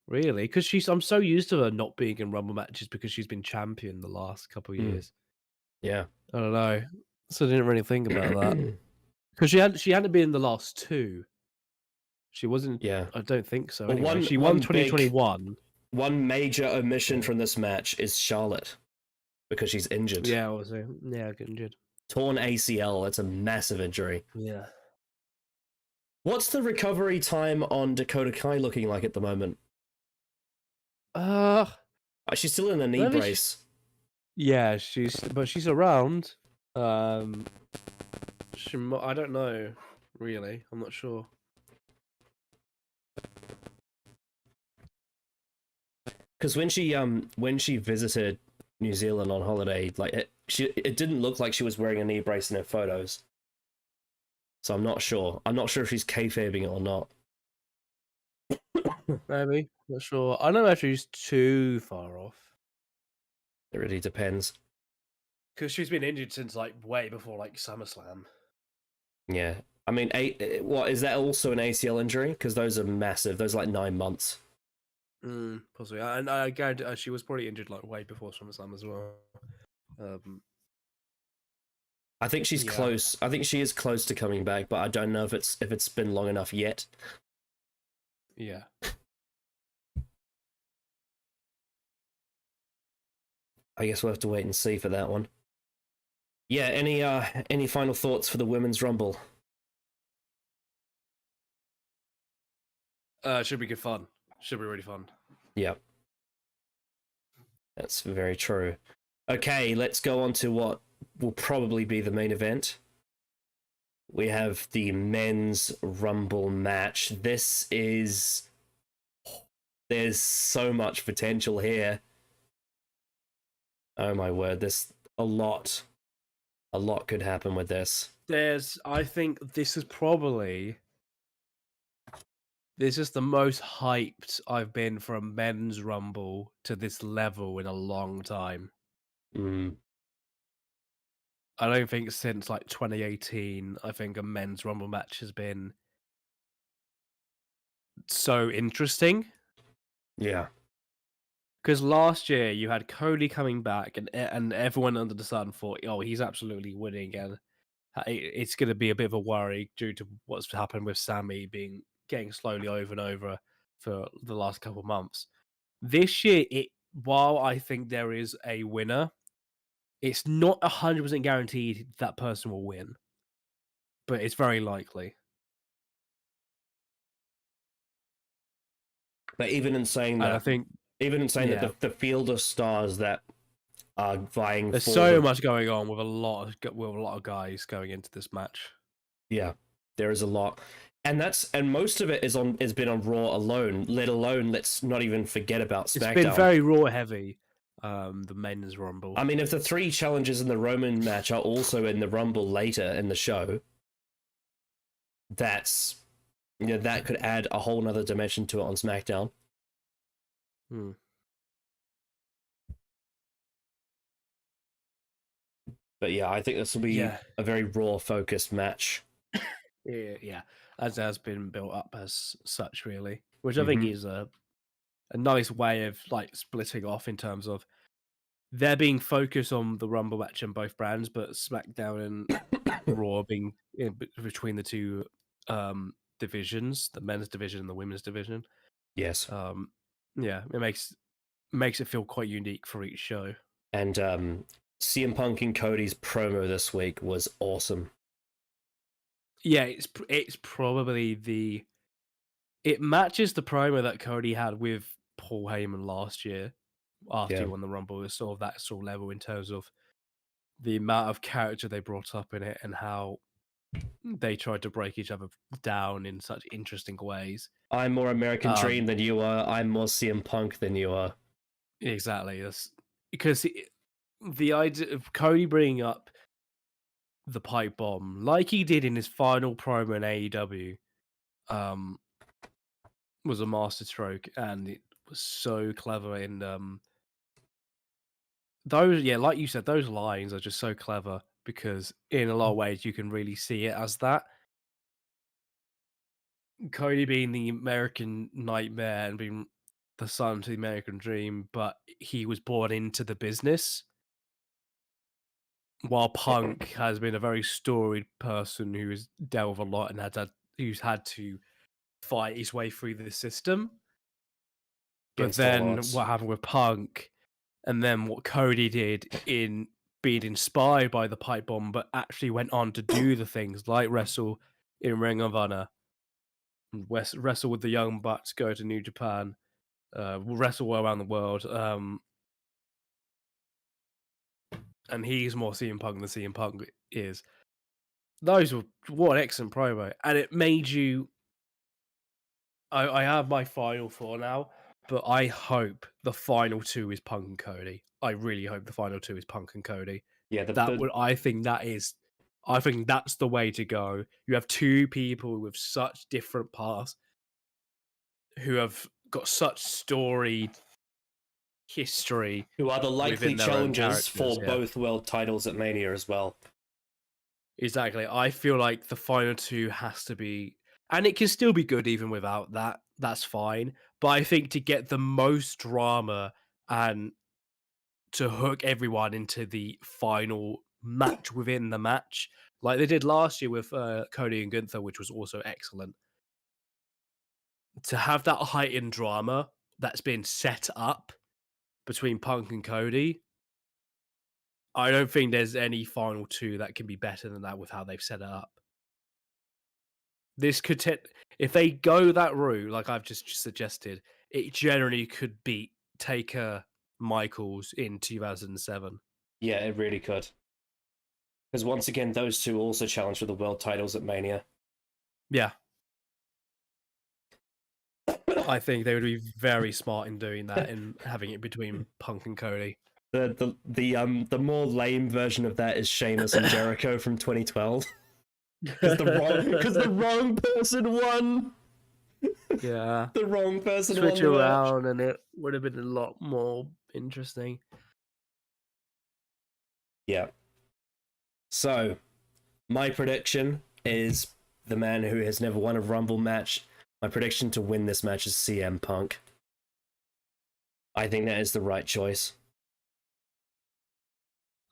really, because I'm so used to her not being in Rumble matches because she's been champion the last couple of years. Yeah. I don't know, so I didn't really think about that because she hadn't been in the last two. She wasn't. Yeah. I don't think so. Well, Anyway, she won 2021. One major omission from this match is Charlotte because she's injured. Yeah, obviously. Yeah, injured. Torn ACL. That's a massive injury. Yeah. What's the recovery time on Dakota Kai looking like at the moment? She's still in a knee brace. Yeah, she's around. I don't know, really. I'm not sure. Because when she visited New Zealand on holiday, like it didn't look like she was wearing a knee brace in her photos. So I'm not sure. I'm not sure if she's kayfabing it or not. Maybe. Not sure. I don't know if she's too far off. It really depends. Because she's been injured since like way before like SummerSlam. Yeah. I mean, what is that also an ACL injury? Because those are massive. Those are like 9 months. Possibly. And I guarantee she was probably injured like way before SummerSlam as well. I think she's close. I think she is close to coming back, but I don't know if it's been long enough yet. Yeah. I guess we'll have to wait and see for that one. Yeah, any final thoughts for the Women's Rumble? Should be good fun. Should be really fun. Yep. That's very true. Okay, let's go on to what will probably be the main event. We have the Men's Rumble match. There's so much potential here. Oh my word, a lot could happen with this. I think this is the most hyped I've been for a Men's Rumble to this level in a long time. I don't think since like 2018, I think a Men's Rumble match has been so interesting. Yeah. Because last year you had Cody coming back, and everyone under the sun thought, "Oh, he's absolutely winning," and it's going to be a bit of a worry due to what's happened with Sammy getting slowly over and over for the last couple of months. This year, while I think there is a winner, it's not 100% guaranteed that person will win, but it's very likely. But even in saying And I that, think, yeah, the field of stars that are vying there's for so much going on with a lot of guys going into this match. yeah, there is a lot. And most of it has been on Raw alone, let alone let's not even forget about SmackDown. It's been very Raw heavy, the men's Rumble. I mean, if the 3 challenges in the Roman match are also in the Rumble later in the show, that could add a whole nother dimension to it on SmackDown. But yeah, I think this will be a very Raw focused match. Yeah, as has been built up as such, really, which I think is a nice way of like splitting off in terms of there being focus on the Rumble match in both brands, but SmackDown and Raw being between the two divisions, the men's division and the women's division. Yes. Yeah, it makes it feel quite unique for each show. And CM Punk and Cody's promo this week was awesome. Yeah, it's probably it matches the promo that Cody had with Paul Heyman last year after he won the Rumble. It's sort of that sort of level in terms of the amount of character they brought up in it and how they tried to break each other down in such interesting ways. I'm more American Dream than you are. I'm more CM Punk than you are. Exactly. That's because the idea of Cody bringing up the pipe bomb, like he did in his final promo in AEW, was a masterstroke, and it was so clever. And those, yeah, like you said, those lines are just so clever because in a lot of ways you can really see it as that. Cody being the American nightmare and being the son to the American dream, but he was born into the business. While Punk has been a very storied person who has dealt with a lot and who's had to fight his way through the system. But then what happened with Punk, and then what Cody did in being inspired by the pipe bomb, but actually went on to do the things like wrestle in Ring of Honor, wrestle with the Young Bucks, go to New Japan, wrestle all around the world. And he's more CM Punk than CM Punk is. What an excellent promo. And it made you. I have my final 4 now, but I hope the final 2 is Punk and Cody. I really hope the final 2 is Punk and Cody. Yeah, I think that's the way to go. You have 2 people with such different paths who have got such storied history, who are the likely challengers for both world titles at Mania as well. Exactly. I feel like the final 2 has to be, and it can still be good even without that. That's fine. But I think to get the most drama and to hook everyone into the final match within the match, like they did last year with Cody and Gunther, which was also excellent. To have that heightened drama that's been set up between Punk and Cody, I don't think there's any final 2 that can be better than that with how they've set it up. This could if they go that route, like I've just suggested, it generally could beat Taker Michaels in 2007. Yeah, it really could. Because once again, those 2 also challenged for the world titles at Mania. Yeah. I think they would be very smart in doing that and having it between Punk and Cody. The more lame version of that is Sheamus and Jericho from 2012. Because the wrong person won. Yeah, the wrong person switch won around, and it would have been a lot more interesting. Yeah. So, my prediction is the man who has never won a Rumble match, My prediction to win this match is CM Punk. I think that is the right choice.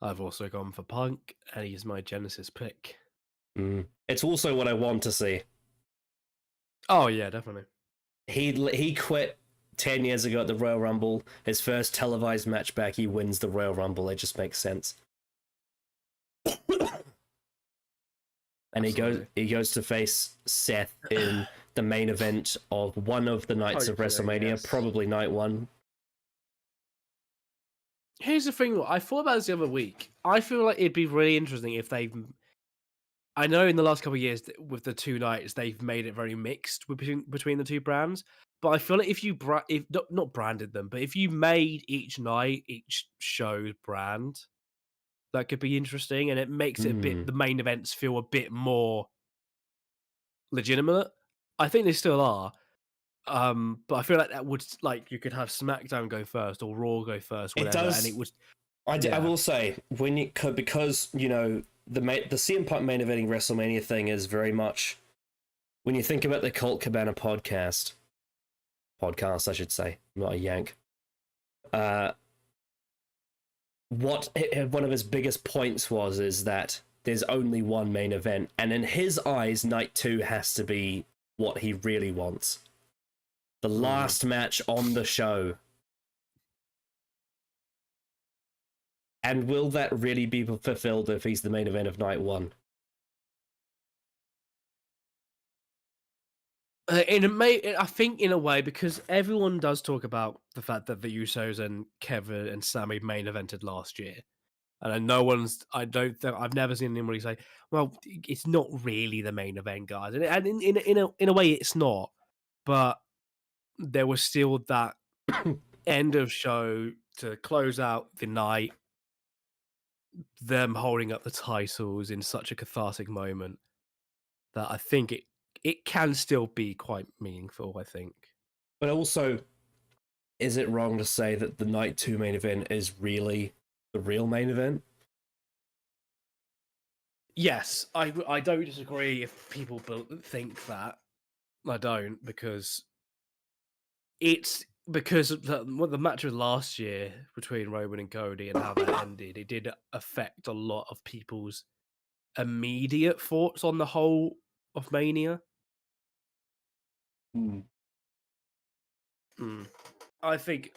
I've also gone for Punk, and he's my Genesis pick. It's also what I want to see. Oh yeah, definitely. He quit 10 years ago at the Royal Rumble. His first televised match back, he wins the Royal Rumble. It just makes sense. And he goes to face Seth in the main event of one of the nights of WrestleMania, probably night one. Here's the thing, I thought about this the other week. I feel like it'd be really interesting if I know in the last couple of years with the two nights they've made it very mixed between the two brands, but I feel like if you not branded them, but if you made each night, each show brand, that could be interesting, and it makes it a bit, the main events feel a bit more legitimate. I think they still are, but I feel like that would, like, you could have SmackDown go first or Raw go first, whatever, It does, and it would. I will say because you know the CM Punk main eventing WrestleMania thing is very much, when you think about the Colt Cabana podcast I should say, not a yank. What one of his biggest points is that there's only one main event, and in his eyes, night 2 has to be what he really wants. The last match on the show. And will that really be fulfilled if he's the main event of night 1? I think in a way, because everyone does talk about the fact that the Usos and Kevin and Sammy main evented last year, and I've never seen anybody say, "Well, it's not really the main event, guys," and in a way, it's not, but there was still that end of show to close out the night, them holding up the titles in such a cathartic moment that I think it can still be quite meaningful, I think. But also, is it wrong to say that the night 2 main event is really the real main event? Yes, I don't disagree if people think that. I don't, because it's because of the match of last year between Roman and Cody and how that ended. It did affect a lot of people's immediate thoughts on the whole of Mania. I think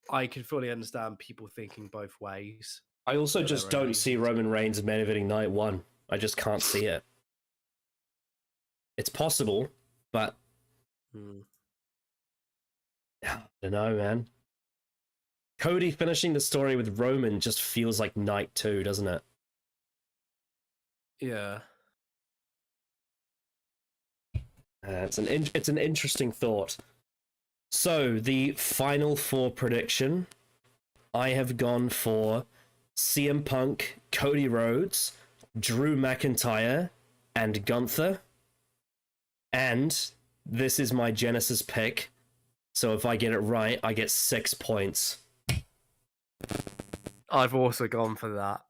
I can fully understand people thinking both ways. I also just don't see Roman Reigns main eventing night 1. I just can't see it. It's possible, but I don't know, man. Cody finishing the story with Roman just feels like night 2, doesn't it? Yeah. It's an interesting thought. So, the final 4 prediction, I have gone for CM Punk, Cody Rhodes, Drew McIntyre, and Gunther. And this is my Genesis pick, so if I get it right, I get 6 points. I've also gone for that.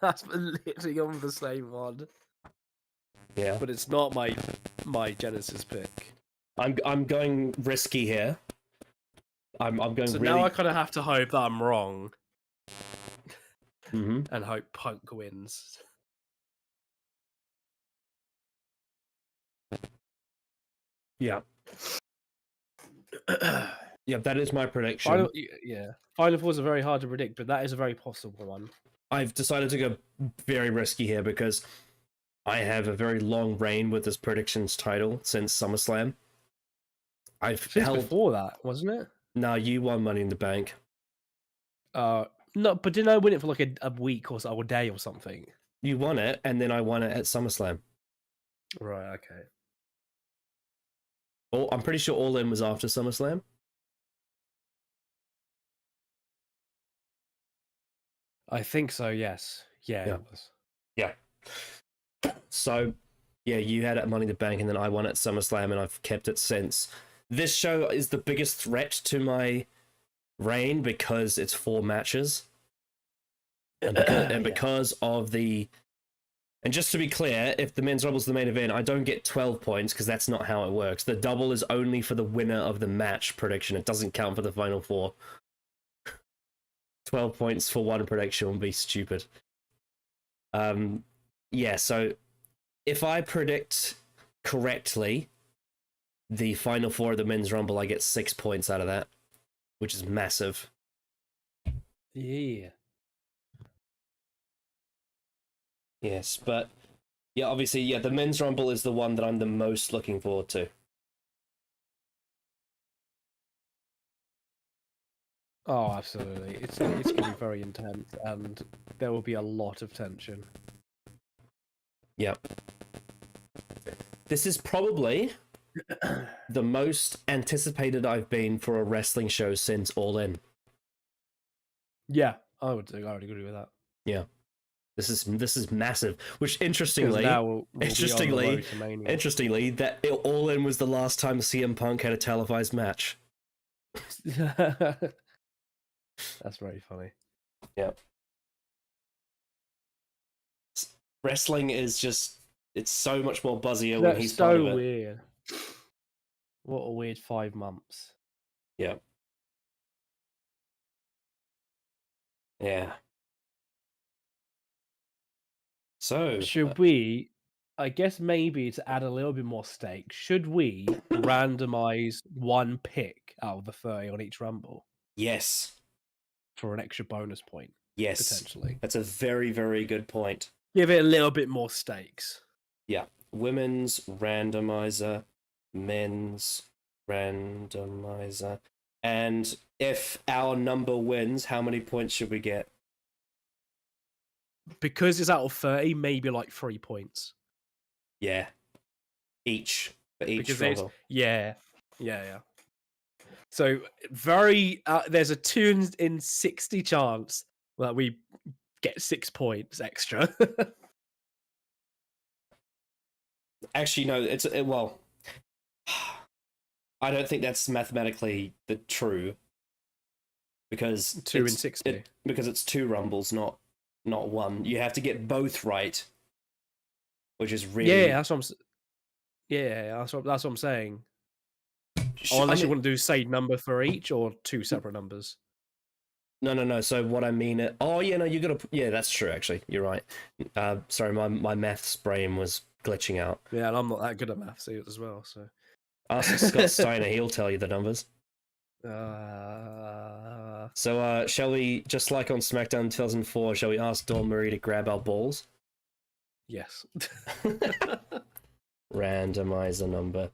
That's literally gone for the same one. Yeah. But it's not my Genesis pick. I'm going risky here. I'm going so really... now I kind of have to hope that I'm wrong. Mm-hmm. And hope Punk wins. Yeah. Yeah, that is my prediction. Final Fours are very hard to predict, but that is a very possible one. I've decided to go very risky here because I have a very long reign with this predictions title since SummerSlam. Before that, wasn't it? No, you won Money in the Bank. No, but didn't I win it for like a week or a day or something? You won it, and then I won it at SummerSlam. Right, okay. Oh, I'm pretty sure All In was after SummerSlam. I think so, yes. Yeah, it was. Yeah. So, yeah, you had it at Money in the Bank, and then I won it at SummerSlam, and I've kept it since. This show is the biggest threat to my reign because it's 4 matches. And because of the And just to be clear, if the men's rumble's the main event, I don't get 12 points because that's not how it works. The double is only for the winner of the match prediction. It doesn't count for the final four. 12 points for one prediction would be stupid. Yeah, so if I predict correctly the final four of the men's rumble, I get 6 points out of that, which is massive. Yeah. Yes, but yeah, obviously, yeah, the men's rumble is the one that I'm the most looking forward to. Oh, absolutely. It's going to be very intense, and there will be a lot of tension. Yep. This is probably the most anticipated I've been for a wrestling show since All In. Yeah, I would agree with that. Yeah. This is massive. Which interestingly, now we'll interestingly, be on the road to Mania. interestingly, that All In was the last time CM Punk had a televised match. That's very funny. Yeah. Wrestling is just, it's so much more buzzier when he's part of it. So weird. What a weird 5 months. Yeah. Yeah. So should we, I guess maybe to add a little bit more stake, should we randomize one pick out of the 30 on each rumble yes. for an extra bonus point? Yes. Potentially. That's a very, very good point. Give it a little bit more stakes. Yeah. Women's randomizer, men's randomizer. And if our number wins, how many points should we get? Because it's out of 30, maybe like 3 points. Yeah. Each. For each because rumble. Yeah. So there's a 2 in 60 chance that we get 6 points extra. Actually, no, well, I don't think that's mathematically true. Because 2 in 60. Because it's 2 rumbles, not one. You have to get both right, which is really that's what I'm saying. Unless you want to do say number for each or 2 separate numbers. No. So what I mean, oh yeah, no, you gotta. Yeah, that's true. Actually, you're right. Sorry, my maths brain was glitching out. Yeah, and I'm not that good at maths as well. So ask Scott Steiner; he'll tell you the numbers. So, shall we, just like on SmackDown 2004, shall we ask Dawn Marie to grab our balls? Yes. Randomizer number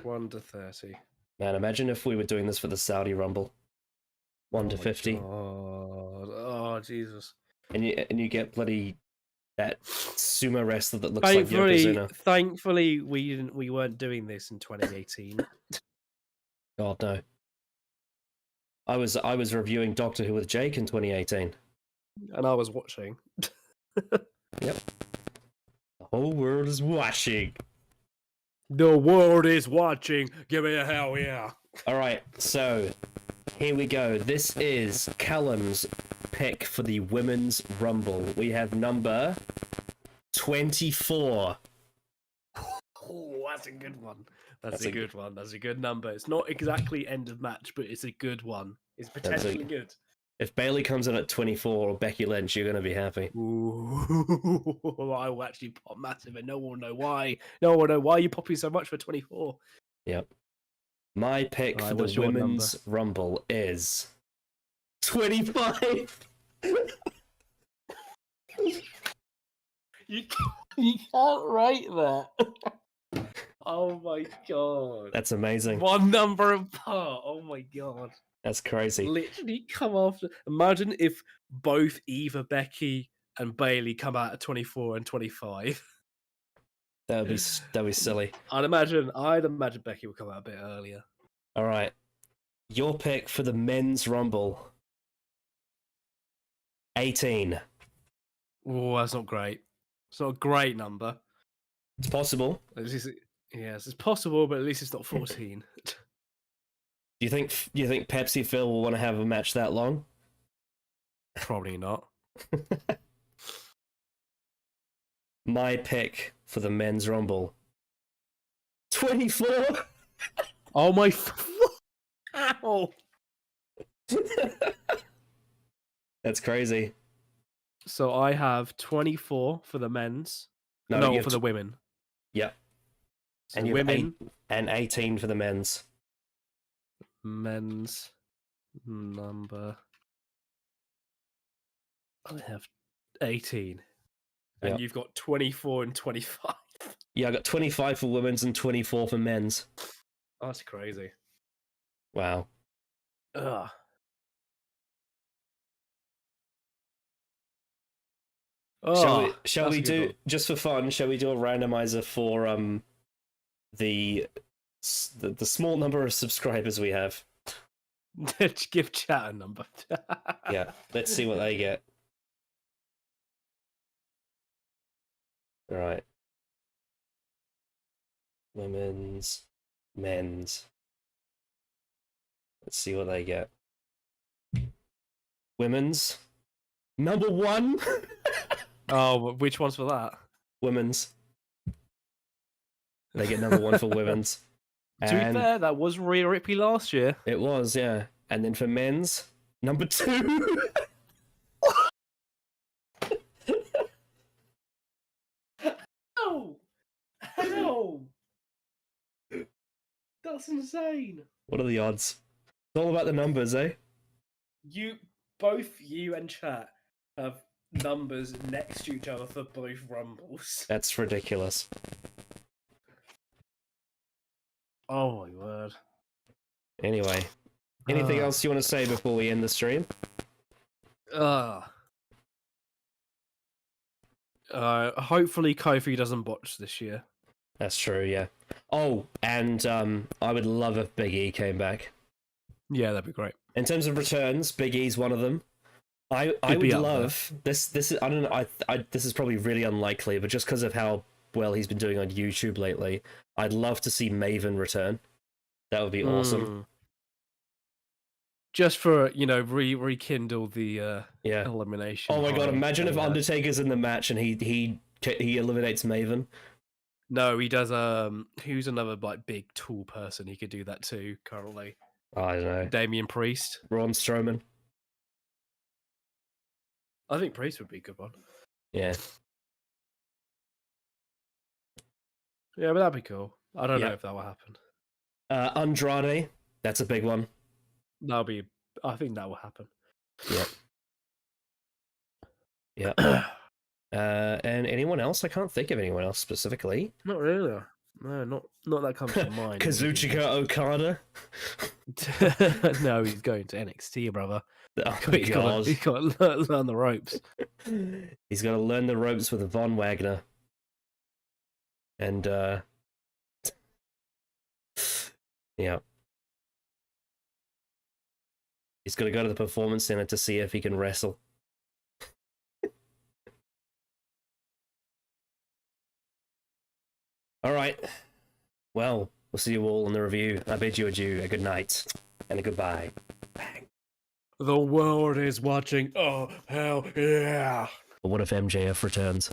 1 to 30. Man, imagine if we were doing this for the Saudi Rumble. 1 to 50. Oh, Jesus. And you get bloody that sumo wrestler that looks like Yokozuna. Thankfully, we weren't doing this in 2018. God no. I was reviewing Doctor Who with Jake in 2018. And I was watching. Yep. The whole world is watching. The world is watching. Give me a hell yeah. Alright, so here we go. This is Callum's pick for the Women's Rumble. We have number 24. Oh, that's a good one. That's a good one. That's a good number. It's not exactly end of match, but it's a good one. It's potentially good. If Bayley comes in at 24 or Becky Lynch, you're going to be happy. Ooh, I will actually pop massive and no one will know why. No one will know why you're popping so much for 24. Yep. My pick for the Women's Rumble is 25. You can't write that. Oh my god. That's amazing. One number apart. Oh my god. That's crazy. Literally come after. Imagine if both either Becky and Bayley come out at 24 and 25. That'd be silly. I'd imagine Becky will come out a bit earlier. All right. Your pick for the Men's Rumble. 18. Oh, that's not great. It's not a great number. It's possible. Yes, it's possible, but at least it's not 14. Do you think Pepsi Phil will want to have a match that long? Probably not. my pick for the men's rumble. 24. Oh my! Ow! That's crazy. So I have 24 for the men's. No, No, you have for the women. Yep. So And you have women, 18 for the men's. men's number. I have 18. And Yep. you've got 24 and 25. Yeah, I got 25 for women's and 24 for men's. Oh, that's crazy. Wow. Ugh. Oh, Shall we do, just for fun, shall we do a randomizer for the small number of subscribers we have? Give chat a number. Yeah, let's see what they get. All right. Women's, men's. Let's see what they get. Women's, number 1. Oh, which one's for that? Women's. They get number 1 for women's. To be fair, that was Rhea Ripley last year. It was, yeah. And then for men's, number 2. Ow! Ow! That's insane. What are the odds? It's all about the numbers, eh? Both you and chat have numbers next to each other for both rumbles. That's ridiculous. Oh my word. Anyway, anything else you want to say before we end the stream? Hopefully Kofi doesn't botch this year. That's true, yeah. Oh, and I would love if Big E came back. Yeah, that'd be great. In terms of returns, Big E's one of them. I would love this. This is, I don't know. This is probably really unlikely, but just because of how well he's been doing on YouTube lately, I'd love to see Maven return. That would be awesome. Just for, rekindle the elimination. Oh my god! Imagine if Undertaker's in the match and he eliminates Maven. No, he does. Who's another big tall person? He could do that too. Currently, I don't know. Damian Priest, Braun Strowman. I think Priest would be a good one. Yeah. Yeah, but that'd be cool. I don't know if that will happen. Andrade, that's a big one. I think that will happen. Yeah. Yeah. And anyone else? I can't think of anyone else specifically. Not really. No, not that comes to mind. Kazuchika Okada. No, he's going to NXT, brother. Oh, He's got to learn the ropes. He's got to learn the ropes with Von Wagner. And yeah. He's got to go to the Performance Center to see if he can wrestle. All right. Well, we'll see you all in the review. I bid you adieu, a good night, and a goodbye. Bang. The world is watching. Oh, hell yeah. But what if MJF returns?